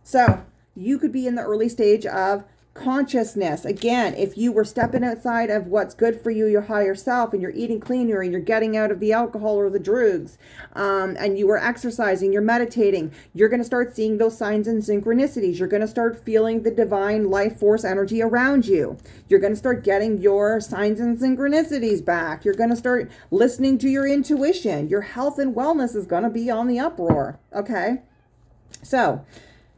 So you could be in the early stage of consciousness. Again, if you were stepping outside of what's good for you, your higher self, and you're eating cleaner, and you're getting out of the alcohol or the drugs, and you were exercising, you're meditating, you're going to start seeing those signs and synchronicities. You're going to start feeling the divine life force energy around you. You're going to start getting your signs and synchronicities back. You're going to start listening to your intuition. Your health and wellness is going to be on the uproar. Okay? So,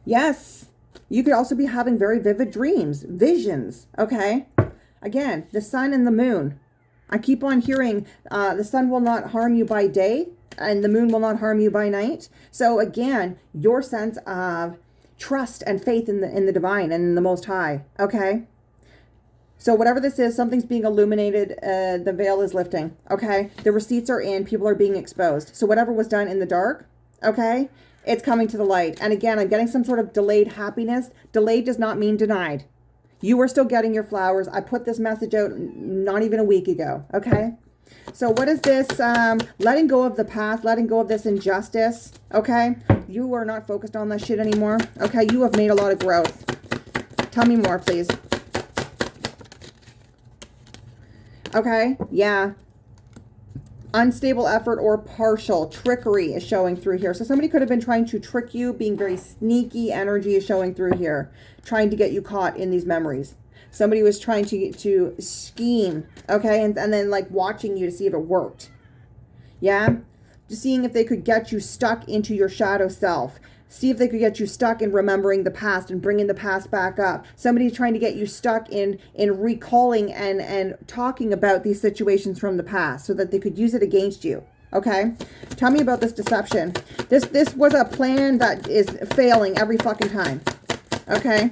yes, you could also be having very vivid dreams, visions, okay? Again, the sun and the moon. I keep on hearing the sun will not harm you by day and the moon will not harm you by night. So again, your sense of trust and faith in the divine and in the Most High, okay? So whatever this is, something's being illuminated, the veil is lifting, okay? The receipts are in, people are being exposed. So whatever was done in the dark, okay? It's coming to the light. And again, I'm getting some sort of delayed happiness. Delayed does not mean denied. You are still getting your flowers. I put this message out not even a week ago. Okay. So what is this? Letting go of the past, letting go of this injustice. Okay. You are not focused on that shit anymore. Okay. You have made a lot of growth. Tell me more, please. Okay. Yeah. Unstable effort or partial trickery is showing through here. So somebody could have been trying to trick you, being very sneaky energy is showing through here, trying to get you caught in these memories. Somebody was trying to scheme, okay, and then like watching you to see if it worked. Yeah? Just seeing if they could get you stuck into your shadow self. See if they could get you stuck in remembering the past and bringing the past back up. Somebody's trying to get you stuck in recalling and talking about these situations from the past so that they could use it against you. Okay? Tell me about this deception. This was a plan that is failing every fucking time. Okay?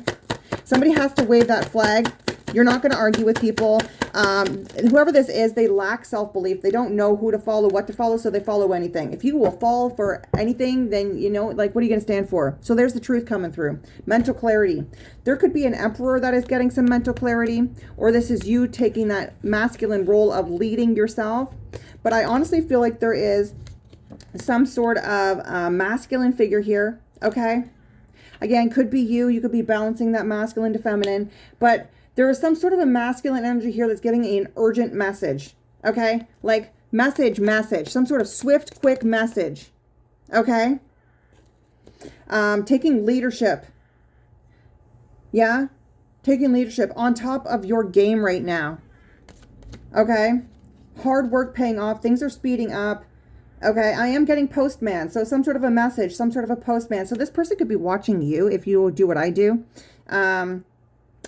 Somebody has to wave that flag. You're not going to argue with people. Whoever this is, they lack self-belief. They don't know who to follow, what to follow, so they follow anything. If you will fall for anything, then, you know, like, what are you going to stand for? So there's the truth coming through. Mental clarity. There could be an emperor that is getting some mental clarity, or this is you taking that masculine role of leading yourself. But I honestly feel like there is some sort of masculine figure here, okay? Again, could be you. You could be balancing that masculine to feminine, but there is some sort of a masculine energy here that's getting an urgent message, okay? Like message, some sort of swift, quick message, okay? Taking leadership, yeah? Taking leadership on top of your game right now, okay? Hard work paying off. Things are speeding up. Okay, I am getting postman. So some sort of a message, some sort of a postman. So this person could be watching you if you do what I do.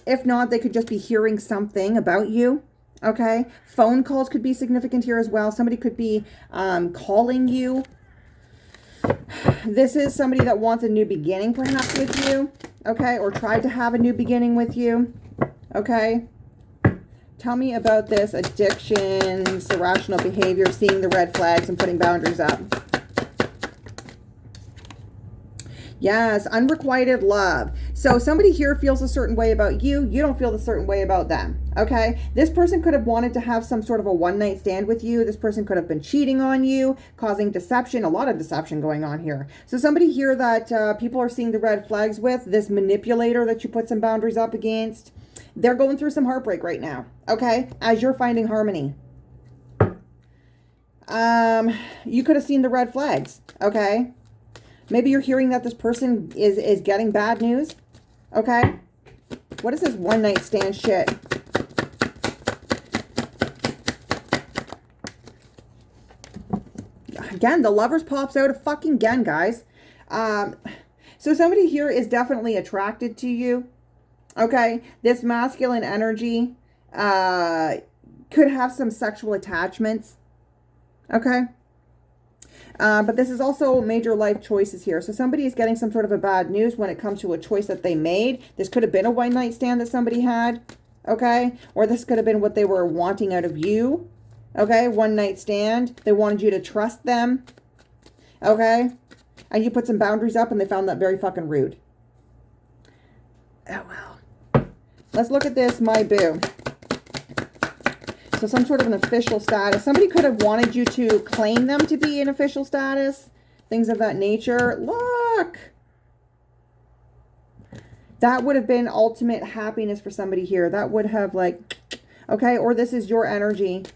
If not, they could just be hearing something about you. Okay, phone calls could be significant here as well. Somebody could be calling you. This is somebody that wants a new beginning perhaps with you. Okay, or tried to have a new beginning with you. Okay. Tell me about this addictions, irrational behavior, seeing the red flags and putting boundaries up. Yes, unrequited love. So somebody here feels a certain way about you. You don't feel a certain way about them. Okay? This person could have wanted to have some sort of a one-night stand with you. This person could have been cheating on you, causing deception. A lot of deception going on here. So somebody here that people are seeing the red flags with, this manipulator that you put some boundaries up against, they're going through some heartbreak right now. Okay? As you're finding harmony. You could have seen the red flags. Okay? Maybe you're hearing that this person is getting bad news. Okay? What is this one night stand shit? Again, the lovers pops out of fucking again, guys. So somebody here is definitely attracted to you. Okay? This masculine energy could have some sexual attachments. Okay? But this is also major life choices here. So somebody is getting some sort of a bad news when it comes to a choice that they made. This could have been a one night stand that somebody had. Okay. Or this could have been what they were wanting out of you. Okay. One night stand. They wanted you to trust them. Okay. And you put some boundaries up and they found that very fucking rude. Oh, well. Let's look at this, my boo. So some sort of an official status. Somebody could have wanted you to claim them to be an official status. Things of that nature. Look. That would have been ultimate happiness for somebody here. That would have like, okay, or this is your energy.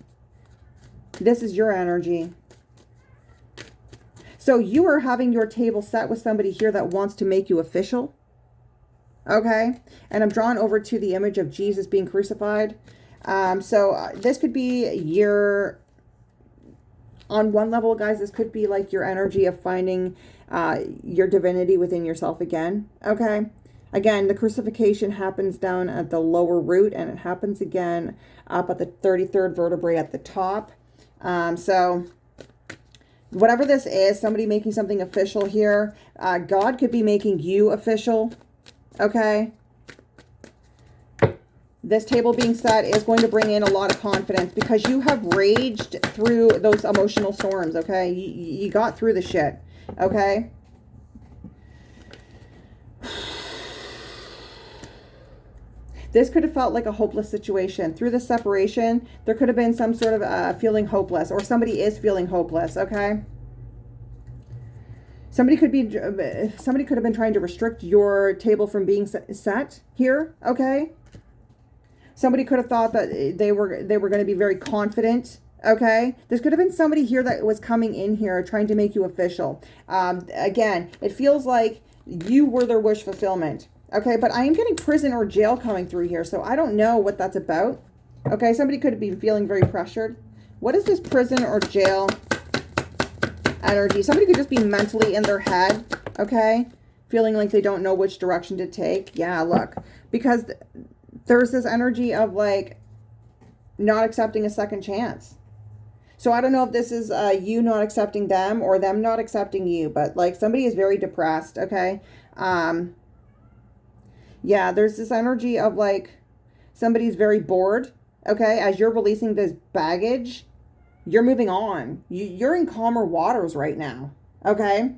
This is your energy. So you are having your table set with somebody here that wants to make you official. Okay. And I'm drawn over to the image of Jesus being crucified. So this could be your, on one level, guys, this could be like your energy of finding your divinity within yourself again. Okay. Again, the crucifixion happens down at the lower root and it happens again up at the 33rd vertebrae at the top. So whatever this is, somebody making something official here. God could be making you official. Okay. This table being set is going to bring in a lot of confidence because you have raged through those emotional storms, okay? You got through the shit, okay? This could have felt like a hopeless situation. Through the separation, there could have been some sort of feeling hopeless, or somebody is feeling hopeless, okay? Somebody could have been trying to restrict your table from being set here, okay? Somebody could have thought that they were going to be very confident. Okay. This could have been somebody here that was coming in here trying to make you official. Again, it feels like you were their wish fulfillment. Okay. But I am getting prison or jail coming through here. So I don't know what that's about. Okay. Somebody could be feeling very pressured. What is this prison or jail energy? Somebody could just be mentally in their head. Okay. Feeling like they don't know which direction to take. Yeah. Look, because there's this energy of like not accepting a second chance. So I don't know if this is you not accepting them or them not accepting you, but like somebody is very depressed. Okay. Yeah, there's this energy of like somebody's very bored. Okay. As you're releasing this baggage, you're moving on. You're in calmer waters right now. Okay.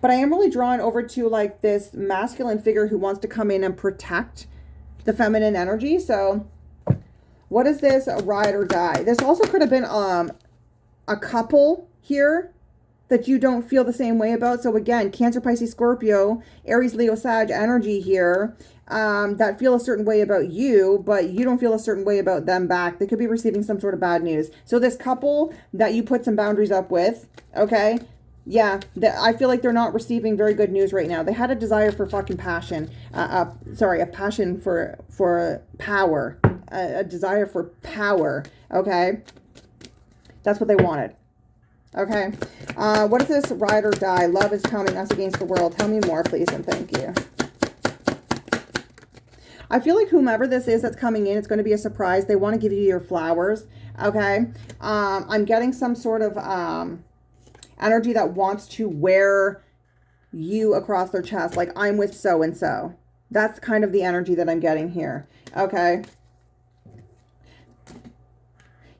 But I am really drawn over to like this masculine figure who wants to come in and protect the feminine energy. So what is this? Ride or die. This also could have been a couple here that you don't feel the same way about. So again, Cancer, Pisces, Scorpio, Aries, Leo, Sag energy here that feel a certain way about you, but you don't feel a certain way about them back. They could be receiving some sort of bad news. So this couple that you put some boundaries up with, okay, yeah, I feel like they're not receiving very good news right now. They had a desire for fucking passion. A passion for power. A desire for power. Okay? That's what they wanted. Okay? What is this? Ride or die. Love is coming. Us against the world. Tell me more, please, and thank you. I feel like whomever this is that's coming in, it's going to be a surprise. They want to give you your flowers. Okay? I'm getting some sort of energy that wants to wear you across their chest, like I'm with so and so. That's kind of the energy that I'm getting here. Okay.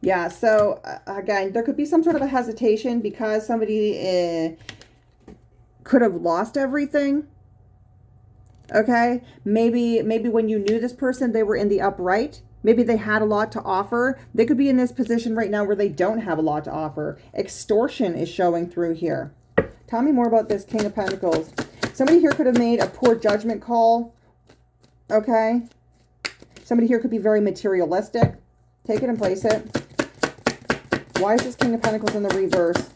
Yeah. So again, there could be some sort of a hesitation because somebody could have lost everything. Okay. Maybe when you knew this person, they were in the upright. Maybe they had a lot to offer. They could be in this position right now where they don't have a lot to offer. Extortion is showing through here. Tell me more about this King of Pentacles. Somebody here could have made a poor judgment call. Okay. Somebody here could be very materialistic. Take it and place it. Why is this King of Pentacles in the reverse?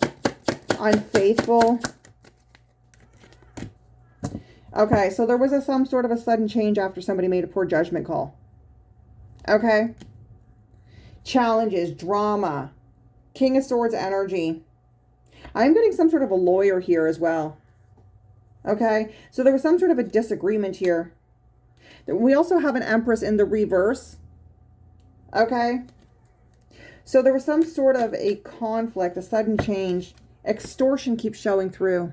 Unfaithful. Okay, so there was some sort of a sudden change after somebody made a poor judgment call. Okay. Challenges, drama, King of Swords energy. I'm getting some sort of a lawyer here as well. Okay. So there was some sort of a disagreement here. We also have an Empress in the reverse. Okay. So there was some sort of a conflict, a sudden change Extortion keeps showing through.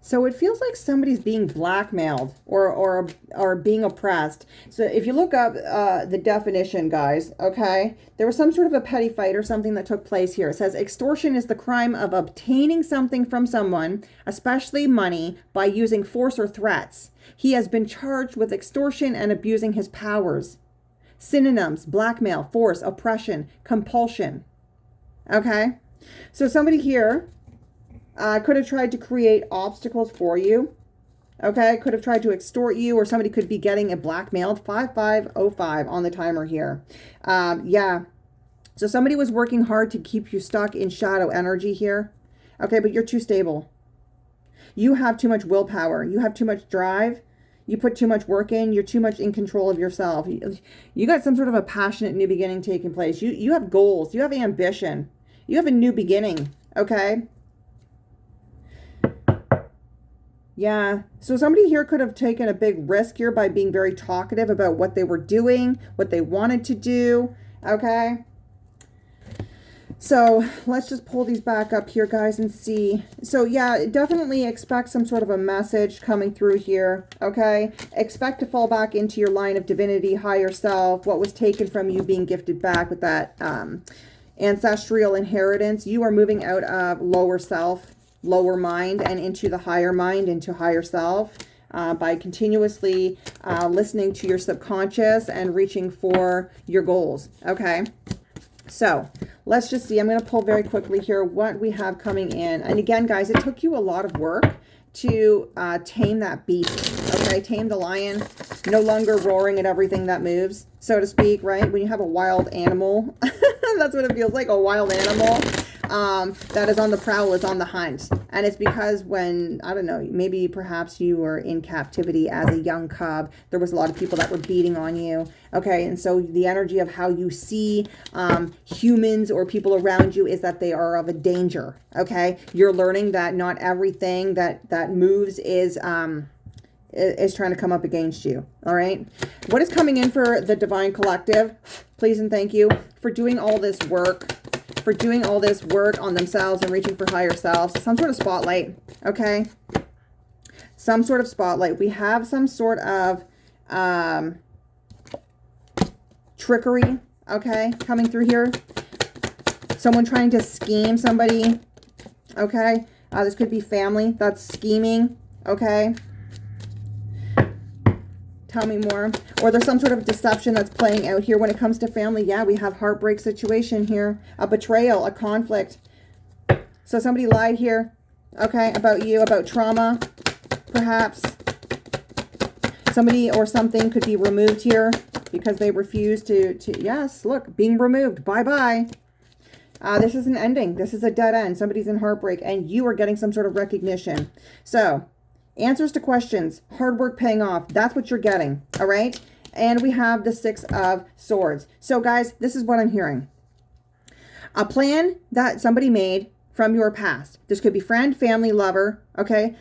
So it feels like somebody's being blackmailed or being oppressed. So if you look up the definition, guys, okay, there was some sort of a petty fight or something that took place here. It says extortion is the crime of obtaining something from someone, especially money, by using force or threats. He has been charged with extortion and abusing his powers. Synonyms: blackmail, force, oppression, compulsion. Okay, so somebody here could have tried to create obstacles for you. Okay, could have tried to extort you, or somebody could be getting blackmailed. 5505 on the timer here. Yeah. So somebody was working hard to keep you stuck in shadow energy here. Okay, but you're too stable. You have too much willpower. You have too much drive. You put too much work in. You're too much in control of yourself. You got some sort of a passionate new beginning taking place. You have goals. You have ambition. You have a new beginning. Okay. Yeah, so somebody here could have taken a big risk here by being very talkative about what they were doing, what they wanted to do, okay? So let's just pull these back up here, guys, and see. So yeah, definitely expect some sort of a message coming through here, okay? Expect to fall back into your line of divinity, higher self, what was taken from you being gifted back with that ancestral inheritance. You are moving out of lower self, lower mind, and into the higher mind, into higher self, by continuously listening to your subconscious and reaching for your goals. Okay, so let's just see. I'm going to pull very quickly here what we have coming in. And again, guys, it took you a lot of work to tame that beast. Okay, tame the lion, no longer roaring at everything that moves, so to speak, right? When you have a wild animal, that's what it feels like, a wild animal that is on the prowl, is on the hunt. And it's because when, I don't know, maybe perhaps you were in captivity as a young cub, there was a lot of people that were beating on you. Okay, and so the energy of how you see humans or people around you is that they are of a danger. Okay, you're learning that not everything that moves is trying to come up against you. All right, what is coming in for the Divine Collective? Please and thank you for doing all this work. For doing all this work on themselves and reaching for higher selves. Some sort of spotlight, okay? Some sort of spotlight. We have some sort of trickery, okay, coming through here. Someone trying to scheme somebody, okay? This could be family that's scheming, okay? Tell me more. Or there's some sort of deception that's playing out here when it comes to family. Yeah, we have heartbreak situation here. A betrayal, a conflict. So somebody lied here, okay, about you, about trauma, perhaps. Somebody or something could be removed here because they refuse to yes, look, being removed. Bye-bye. This is an ending. This is a dead end. Somebody's in heartbreak and you are getting some sort of recognition. So answers to questions, hard work paying off. That's what you're getting, all right? And we have the Six of Swords. So guys, this is what I'm hearing. A plan that somebody made from your past. This could be friend, family, lover, okay?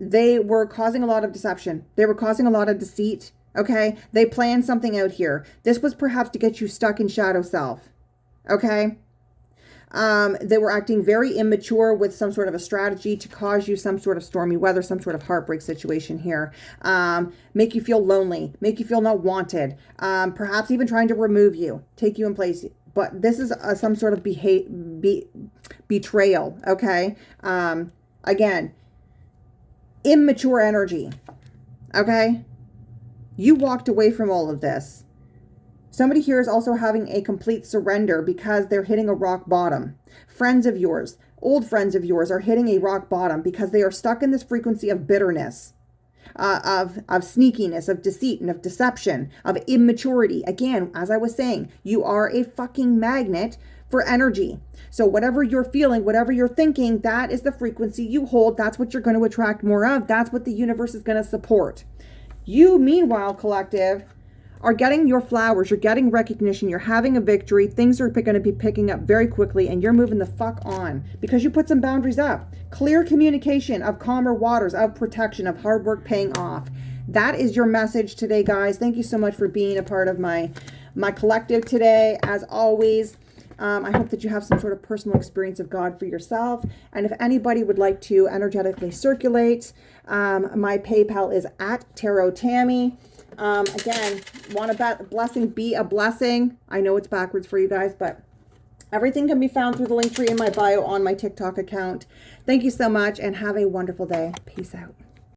They were causing a lot of deception. They were causing a lot of deceit, okay? They planned something out here. This was perhaps to get you stuck in shadow self, okay? They were acting very immature with some sort of a strategy to cause you some sort of stormy weather, some sort of heartbreak situation here. Make you feel lonely, make you feel not wanted, perhaps even trying to remove you, take you in place. But this is some sort of betrayal, okay? Again, immature energy, okay? You walked away from all of this. Somebody here is also having a complete surrender because they're hitting a rock bottom. Friends of yours, old friends of yours are hitting a rock bottom because they are stuck in this frequency of bitterness, of sneakiness, of deceit, and of deception, of immaturity. Again, as I was saying, you are a fucking magnet for energy. So whatever you're feeling, whatever you're thinking, that is the frequency you hold. That's what you're going to attract more of. That's what the universe is going to support. You, meanwhile, collective, are getting your flowers, you're getting recognition, you're having a victory, things are going to be picking up very quickly, and you're moving the fuck on because you put some boundaries up. Clear communication of calmer waters, of protection, of hard work paying off. That is your message today, guys. Thank you so much for being a part of my collective today. As always, I hope that you have some sort of personal experience of God for yourself. And if anybody would like to energetically circulate, my PayPal is at Tarot Tammy. Again, want a blessing, be a blessing. I know it's backwards for you guys, but everything can be found through the link tree in my bio on my TikTok account. Thank you so much and have a wonderful day. Peace out.